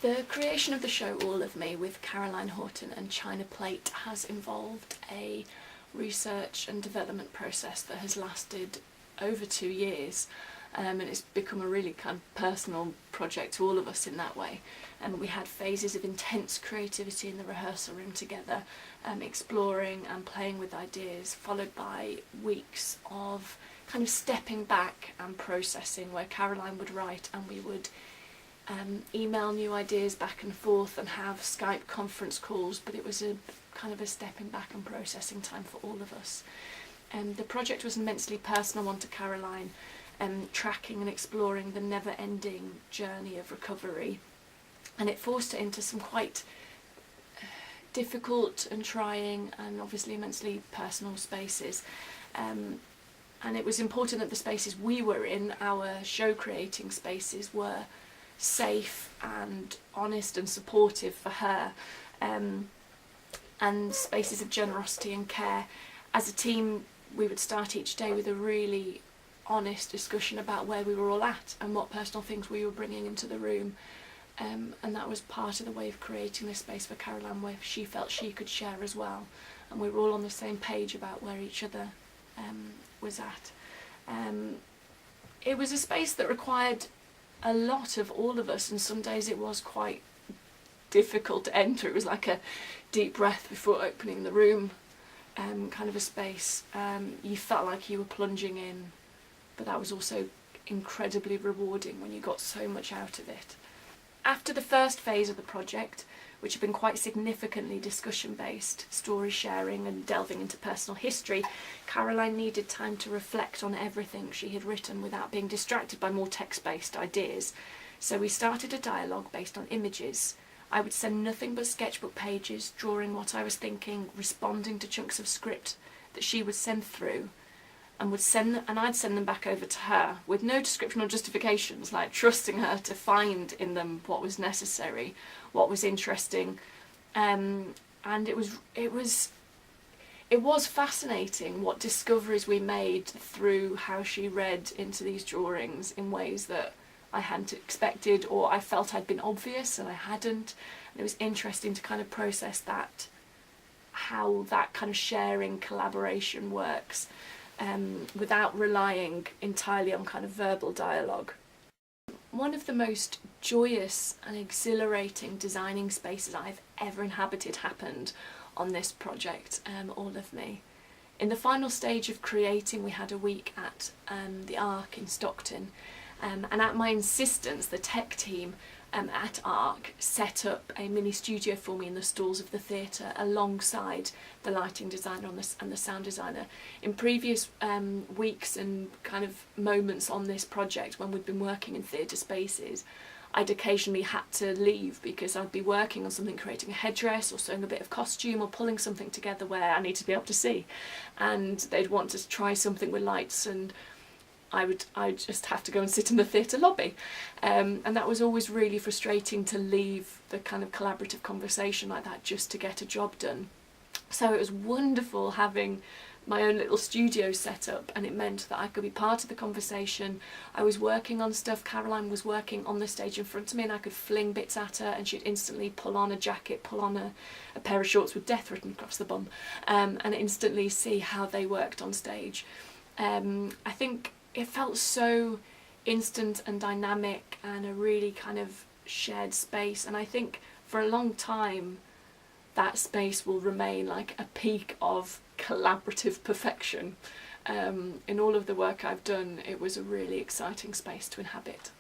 The creation of the show All of Me with Caroline Horton and China Plate has involved a research and development process that has lasted over 2 years, and it's become a really kind of personal project to all of us in that way. And we had phases of intense creativity in the rehearsal room together, exploring and playing with ideas, followed by weeks of kind of stepping back and processing, where Caroline would write and we would email new ideas back and forth and have Skype conference calls, but it was a kind of a stepping back and processing time for all of us. The project was an immensely personal one to Caroline, tracking and exploring the never-ending journey of recovery, and it forced her into some quite difficult and trying and obviously immensely personal spaces. And it was important that the spaces we were in, our show creating spaces, were safe and honest and supportive for her, and spaces of generosity and care. As a team, we would start each day with a really honest discussion about where we were all at and what personal things we were bringing into the room, and that was part of the way of creating this space for Caroline, where she felt she could share as well, and we were all on the same page about where each other was at. It was a space that required a lot of all of us, and some days it was quite difficult to enter. It was like a deep breath before opening the room, kind of a space. You felt like you were plunging in, but that was also incredibly rewarding when you got so much out of it. After the first phase of the project, which had been quite significantly discussion-based, story sharing and delving into personal history, Caroline needed time to reflect on everything she had written without being distracted by more text-based ideas. So we started a dialogue based on images. I would send nothing but sketchbook pages, drawing what I was thinking, responding to chunks of script that she would send through, and I'd send them back over to her with no description or justifications, like trusting her to find in them what was necessary, what was interesting, and it was fascinating what discoveries we made through how she read into these drawings in ways that I hadn't expected, or I felt I'd been obvious and I hadn't. And it was interesting to kind of process that, how that kind of sharing collaboration works, without relying entirely on kind of verbal dialogue. One of the most joyous and exhilarating designing spaces I've ever inhabited happened on this project, All of Me. In the final stage of creating, we had a week at the Arc in Stockton, and at my insistence, the tech team at Arc set up a mini studio for me in the stalls of the theatre alongside the lighting designer and the sound designer. In previous weeks and kind of moments on this project, when we'd been working in theatre spaces, I'd occasionally had to leave because I'd be working on something, creating a headdress or sewing a bit of costume or pulling something together where I needed to be able to see, and they'd want to try something with lights, and I'd just have to go and sit in the theatre lobby, and that was always really frustrating, to leave the kind of collaborative conversation like that just to get a job done. So it was wonderful having my own little studio set up, and it meant that I could be part of the conversation. I was working on stuff, Caroline was working on the stage in front of me, and I could fling bits at her and she'd instantly pull on a jacket, pull on a pair of shorts with death written across the bum, and instantly see how they worked on stage. I think it felt so instant and dynamic and a really kind of shared space, and I think for a long time that space will remain like a peak of collaborative perfection. In all of the work I've done, it was a really exciting space to inhabit.